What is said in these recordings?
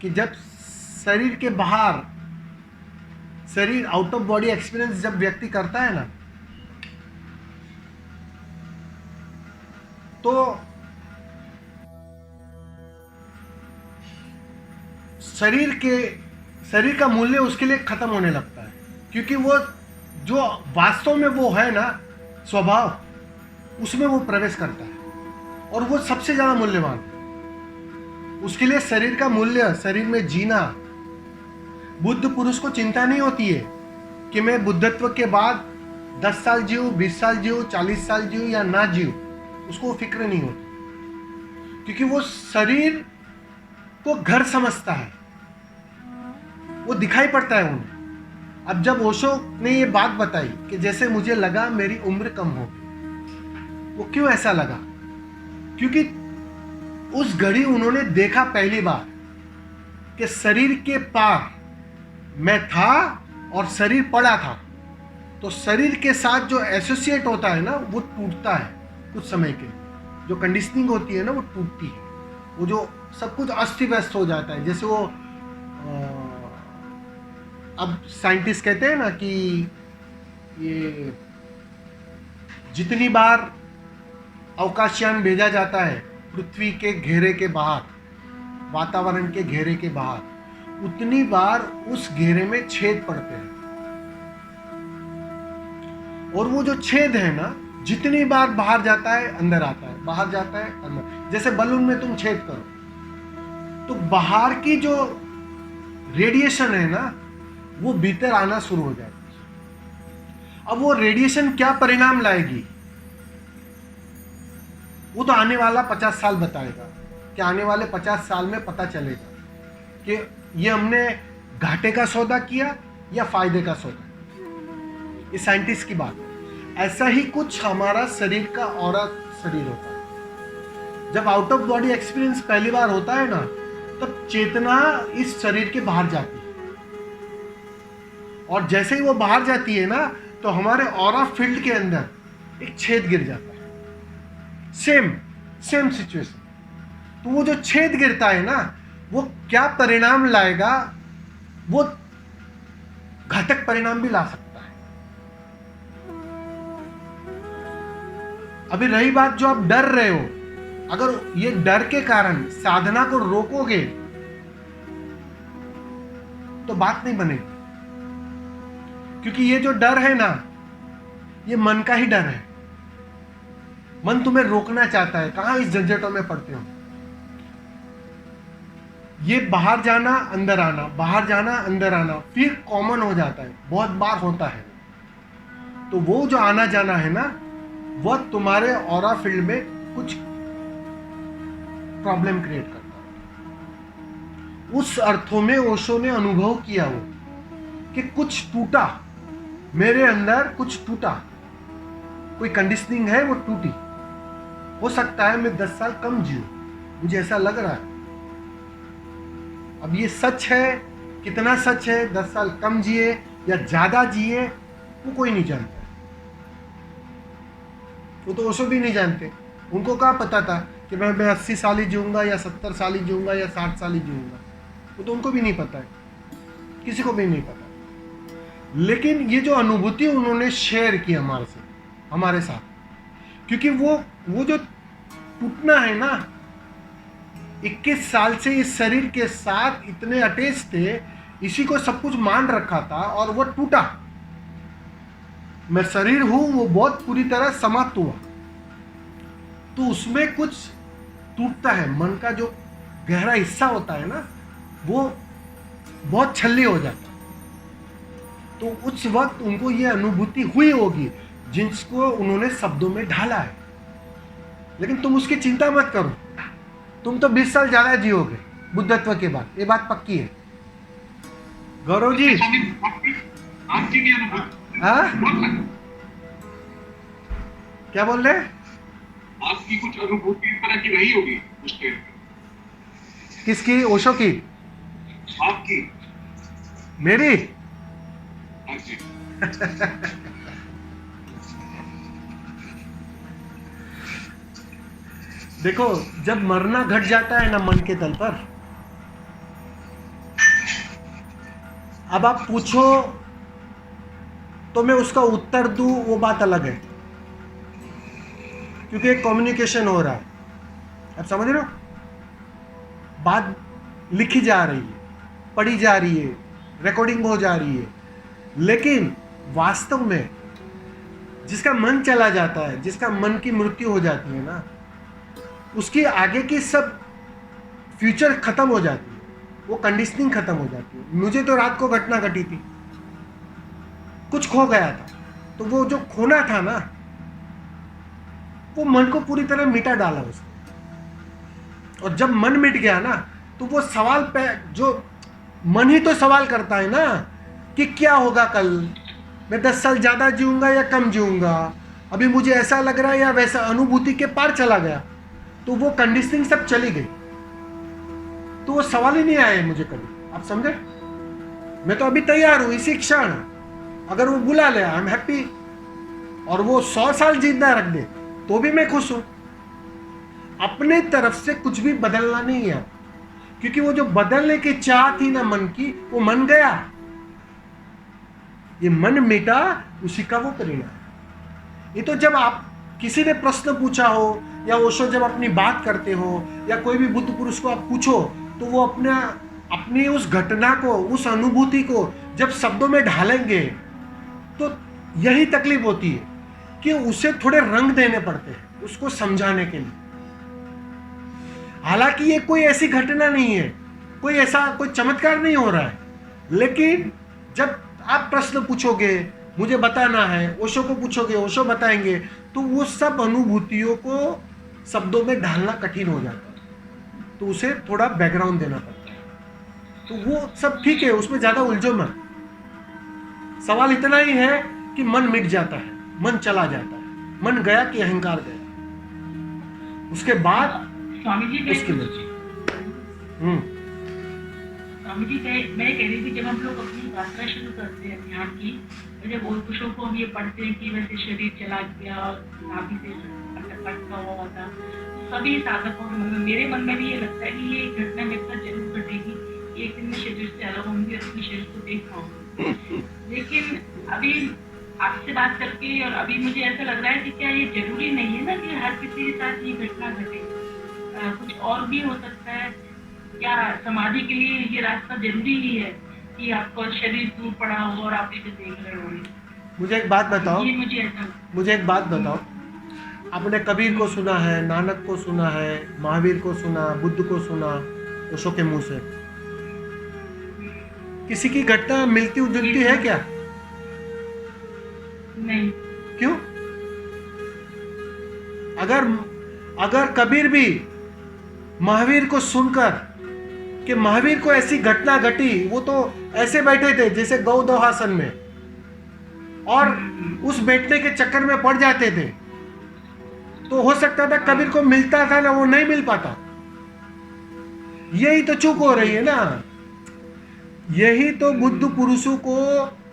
कि जब शरीर के बाहर, शरीर आउट ऑफ बॉडी एक्सपीरियंस जब व्यक्ति करता है ना, तो शरीर का मूल्य उसके लिए खत्म होने लगता है, क्योंकि वो जो वास्तव में वो है ना स्वभाव, उसमें वो प्रवेश करता है और वो सबसे ज्यादा मूल्यवान है। उसके लिए शरीर का मूल्य, शरीर में जीना, बुद्ध पुरुष को चिंता नहीं होती है कि मैं बुद्धत्व के बाद 10 साल जीऊँ, 20 साल जीऊँ, 40 साल जीऊँ या ना जीऊँ, उसको वो फिक्र नहीं होती, क्योंकि वो शरीर को घर समझता है, वो दिखाई पड़ता है उन्हें। अब जब ओशो ने ये बात बताई कि जैसे मुझे लगा मेरी उम्र कम हो गई, वो क्यों ऐसा लगा? क्योंकि उस घड़ी उन्होंने देखा पहली बार कि शरीर के पार मैं था और शरीर पड़ा था, तो शरीर के साथ जो एसोसिएट होता है ना, वो टूटता है कुछ समय के लिए। जो कंडीशनिंग होती है ना, वो टूटती है, वो जो सब कुछ अस्त व्यस्त हो जाता है। जैसे वो अब साइंटिस्ट कहते हैं ना कि ये जितनी बार अवकाशयान भेजा जाता है पृथ्वी के घेरे के बाहर, वातावरण के घेरे के बाहर, उतनी बार उस घेरे में छेद पड़ते हैं, और वो जो छेद है ना, जितनी बार बाहर जाता है अंदर आता है, बाहर जाता है अंदर। जैसे बलून में तुम छेद करो तो बाहर की जो रेडिएशन है ना, वो भीतर आना शुरू हो जाएगी। अब वो रेडिएशन क्या परिणाम लाएगी, वो तो आने वाला 50 साल बताएगा, कि आने वाले 50 साल में पता चलेगा कि ये हमने घाटे का सौदा किया या फायदे का सौदा। ये साइंटिस्ट की बात है। ऐसा ही कुछ हमारा शरीर का ऑरा शरीर होता है। जब आउट ऑफ बॉडी एक्सपीरियंस पहली बार होता है ना, तब चेतना इस शरीर के बाहर जाती है, और जैसे ही वो बाहर जाती है ना, तो हमारे ऑरा फील्ड के अंदर एक छेद गिर जाता है। Same situation. तो वो जो छेद गिरता है ना, वो क्या परिणाम लाएगा, वो घातक परिणाम भी ला सकता है। अभी रही बात जो आप डर रहे हो, अगर ये डर के कारण साधना को रोकोगे तो बात नहीं बनेगी, क्योंकि ये जो डर है ना, ये मन का ही डर है। मन तुम्हें रोकना चाहता है, कहां इस झंझटों में पड़ते हो। ये बाहर जाना अंदर आना, बाहर जाना अंदर आना, फिर कॉमन हो जाता है, बहुत बार होता है। तो वो जो आना जाना है ना, वह तुम्हारे ऑरा फील्ड में कुछ प्रॉब्लम क्रिएट करता है। उस अर्थों में ओशो ने अनुभव किया वो कि कुछ टूटा, मेरे अंदर कुछ टूटा, कोई कंडीशनिंग है वो टूटी। हो सकता है मैं 10 साल कम जीऊं, मुझे ऐसा लग रहा है। अब ये सच है, कितना सच है, 10 साल कम जिए या ज्यादा जिए, वो कोई नहीं जानता। वो तो ओशो भी नहीं जानते। उनको क्या पता था कि मैं 80 साल ही जीऊंगा या 70 साल ही जीऊंगा या 60 साल ही जीऊंगा, वो तो उनको भी नहीं पता है, किसी को भी नहीं पता। लेकिन ये जो अनुभूति उन्होंने शेयर की हमारे साथ, क्योंकि वो जो टूटना है ना, 21 साल से इस शरीर के साथ इतने अटैच थे, इसी को सब कुछ मान रखा था, और वो टूटा। मैं शरीर हूं, वो बहुत पूरी तरह समाप्त हुआ, तो उसमें कुछ टूटता है। मन का जो गहरा हिस्सा होता है ना, वो बहुत छल्ली हो जाता है। तो उस वक्त उनको ये अनुभूति हुई होगी, जिसको उन्होंने शब्दों में ढाला है। लेकिन तुम उसकी चिंता मत करो, तुम तो 20 साल ज्यादा जियोगे बुद्धत्व के बाद, ये बात पक्की है। गौरव जी, आपकी भी अनुभूति? हाँ, क्या बोल रहे? आपकी कुछ अनुभूति इस तरह की रही होगी उस टाइम? किसकी? ओशो की? आपकी? मेरी? हाँ जी। देखो, जब मरना घट जाता है ना मन के तल पर, अब आप पूछो तो मैं उसका उत्तर दूं, वो बात अलग है, क्योंकि एक कम्युनिकेशन हो रहा है। आप समझ रहे हो? बात लिखी जा रही है, पढ़ी जा रही है, रिकॉर्डिंग हो जा रही है, लेकिन वास्तव में जिसका मन चला जाता है, जिसका मन की मृत्यु हो जाती है ना, उसकी आगे की सब फ्यूचर खत्म हो जाती है, वो कंडीशनिंग खत्म हो जाती है। मुझे तो रात को घटना घटी थी, कुछ खो गया था, तो वो जो खोना था ना, वो मन को पूरी तरह मिटा डाला उसने। और जब मन मिट गया ना, तो वो सवाल पे, जो मन ही तो सवाल करता है ना कि क्या होगा कल, मैं 10 साल ज़्यादा जीऊँगा या कम जीऊँगा, अभी मुझे ऐसा लग रहा है या वैसा, अनुभूति के पार चला गया, तो वो कंडीशनिंग सब चली गई, तो वो सवाल ही नहीं आए मुझे कभी। आप समझे? मैं तो अभी तैयार हूँ इसी क्षण, अगर वो बुला ले आई एम हैप्पी, और वो 100 साल जिंदा रख दे तो भी मैं खुश हूँ। अपने तरफ से कुछ भी बदलना नहीं है, क्योंकि वो जो बदलने की चाह थी ना मन की, वो मन गया, ये मन मिटा, उसी का वो परिणाम। ये तो जब आप किसी ने प्रश्न पूछा हो, या ओशो जब अपनी बात करते हो, या कोई भी बुद्ध पुरुष को आप पूछो, तो वो अपनी उस घटना को, उस अनुभूति को जब शब्दों में ढालेंगे, तो यही तकलीफ होती है कि उसे थोड़े रंग देने पड़ते हैं उसको समझाने के लिए। हालांकि ये कोई ऐसी घटना नहीं है, कोई चमत्कार नहीं हो रहा है, लेकिन जब आप प्रश्न पूछोगे, मुझे बताना है, ओशो को पूछोगे, ओशो बताएंगे, तो वो सब अनुभूतियों को शब्दों में ढालना कठिन हो जाता है, तो उसे थोड़ा बैकग्राउंड देना पड़ता है। तो वो सब ठीक है, उसमें ज्यादा उलझो मत। सवाल इतना ही है कि मन मिट जाता है, मन चला जाता है, मन गया कि अहंकार गया, उसके बाद स्वामी जी उसके लिए स्वामी जी मैं कह रही थी, जब हम लोग अपनी यात्रा शुरू करते हैं ध्यान की, जब पुरुषों को हम ये पढ़ते हैं कि वैसे शरीर चला गया और नाभि से लटका हुआ था, सभी साधकों के मन में, मेरे मन में भी ये लगता है कि ये घटना मेरे साथ जरूर घटेगी, एक दिन मैं शरीर से अलग होंगी और अपने शरीर को देख पाऊंगी। लेकिन अभी आपसे बात करके और अभी मुझे ऐसा लग रहा है कि क्या ये जरूरी नहीं है ना कि हर किसी के साथ ये घटना घटे, कुछ और भी हो सकता है। क्या समाधि के लिए ये रास्ता जरूरी ही है कि आपका शरीर दूर पड़ा हो और आप इसे देख रहे हो? मुझे एक बात बताओ, ये मुझे एक बात बताओ, आपने कबीर को सुना है, नानक को सुना है, महावीर को सुना, बुद्ध को सुना, ओशो के मुंह से, किसी की घटना मिलती जुलती है क्या? नहीं। क्यों? अगर कबीर भी महावीर को सुनकर कि महावीर को ऐसी घटना घटी, वो तो ऐसे बैठे थे जैसे गौ दोहासन में, और उस बैठने के चक्कर में पड़ जाते थे, तो हो सकता था कबीर को मिलता था ना, वो नहीं मिल पाता। यही तो चूक हो रही है ना, यही तो बुद्ध पुरुषों को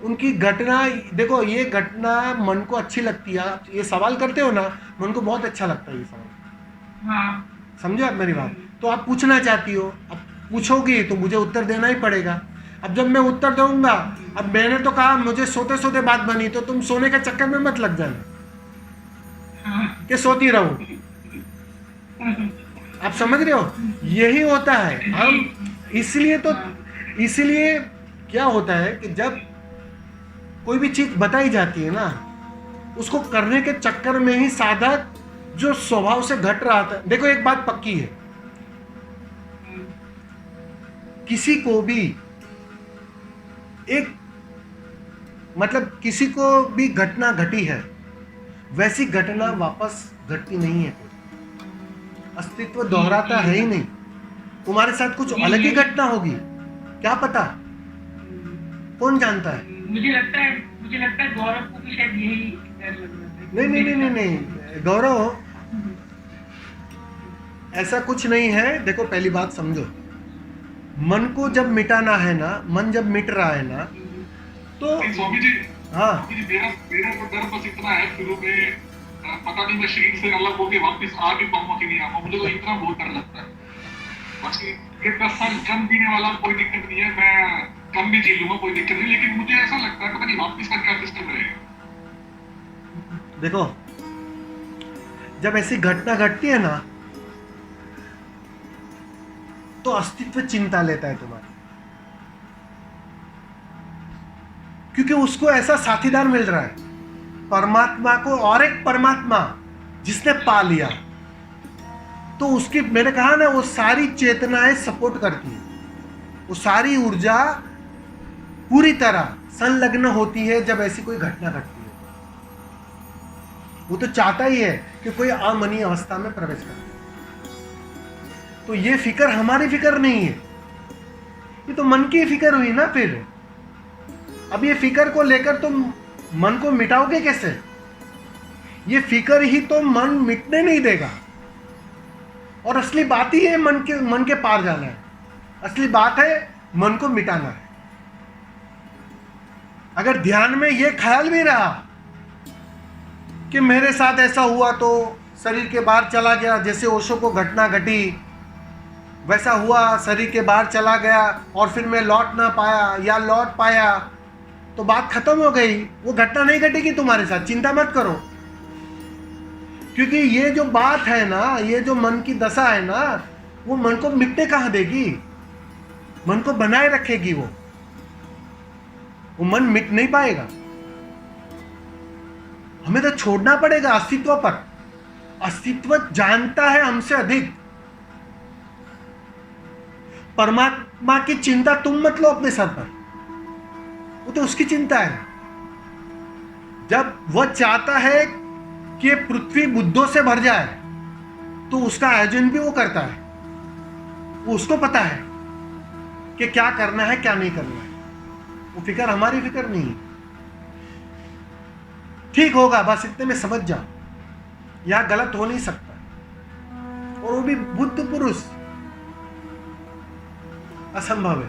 उनकी घटना, देखो ये घटना मन को अच्छी लगती है, आप ये सवाल करते हो ना, मन को बहुत अच्छा लगता है ये सवाल। हाँ। समझो आप मेरी बात? तो आप पूछना चाहती हो, अब पूछोगी तो मुझे उत्तर देना ही पड़ेगा। अब जब मैं उत्तर दूंगा, अब मैंने तो कहा मुझे सोते सोते बात बनी, तो तुम सोने के चक्कर में मत लग जाना कि सोती रहो। आप समझ रहे हो? यही होता है। हम इसलिए क्या होता है कि जब कोई भी चीज बताई जाती है ना, उसको करने के चक्कर में ही साधक जो स्वभाव से घट रहा था। देखो एक बात पक्की है, किसी को भी किसी को भी घटना घटी है, वैसी घटना वापस घटती नहीं है, अस्तित्व दोहराता है ही नहीं। तुम्हारे साथ कुछ अलग ही घटना होगी, क्या पता, कौन जानता है। मुझे लगता है गौरव को भी शायद यही डर लग रहा है। नहीं गौरव, ऐसा कुछ नहीं है। देखो पहली बात समझो, मन को जब मिटाना है ना, मन जब मिट रहा है ना, तो स्वामी जी, हाँ, मेरा तो डर बस इतना है, शुरू में पता नहीं मैं शरीर से अलग होके वापस आ भी पाऊंगा कि नहीं आ पाऊंगा, मुझे तो इतना बहुत डर लगता है। बाकी मैं 10 साल कम जीने वाला कोई दिक्कत नहीं है, मैं कम भी जी लूंगा, कोई दिक्कत नहीं, लेकिन मुझे ऐसा लगता है पता नहीं वापस का क्या सिस्टम रहेगा। देखो, जब ऐसी घटना घटती है ना तो अस्तित्व चिंता लेता है तुम्हारी, क्योंकि उसको ऐसा साथीदार मिल रहा है परमात्मा को, और एक परमात्मा जिसने पा लिया, तो उसकी, मैंने कहा ना, वो सारी चेतनाएं सपोर्ट करती है, वो सारी ऊर्जा पूरी तरह संलग्न होती है जब ऐसी कोई घटना घटती है। वो तो चाहता ही है कि कोई अमनीय अवस्था में प्रवेश करे। तो ये फिक्र हमारी फिक्र नहीं है, ये तो मन की फिक्र हुई ना। फिर अब ये फिक्र को लेकर तुम मन को मिटाओगे कैसे? ये फिक्र ही तो मन मिटने नहीं देगा। और असली बात ही है मन के पार जाना है। असली बात है मन को मिटाना है। अगर ध्यान में ये ख्याल भी रहा कि मेरे साथ ऐसा हुआ तो शरीर के बाहर चला गया, जैसे ओशो को घटना घटी वैसा हुआ, शरीर के बाहर चला गया और फिर मैं लौट ना पाया या लौट पाया, तो बात खत्म हो गई। वो घटना नहीं घटेगी तुम्हारे साथ, चिंता मत करो। क्योंकि ये जो बात है ना, ये जो मन की दशा है ना, वो मन को मिटने कहाँ देगी, मन को बनाए रखेगी। वो मन मिट नहीं पाएगा। हमें तो छोड़ना पड़ेगा अस्तित्व पर। अस्तित्व जानता है हमसे अधिक। परमात्मा की चिंता तुम मत लो अपने सर पर, वो तो उसकी चिंता है। जब वह चाहता है कि पृथ्वी बुद्धों से भर जाए तो उसका आयोजन भी वो करता है। वो उसको पता है कि क्या करना है क्या नहीं करना है। वो फिक्र हमारी फिक्र नहीं है। ठीक होगा, बस इतने में समझ जाओ, यहां गलत हो नहीं सकता। और वो भी बुद्ध पुरुष, असंभव है।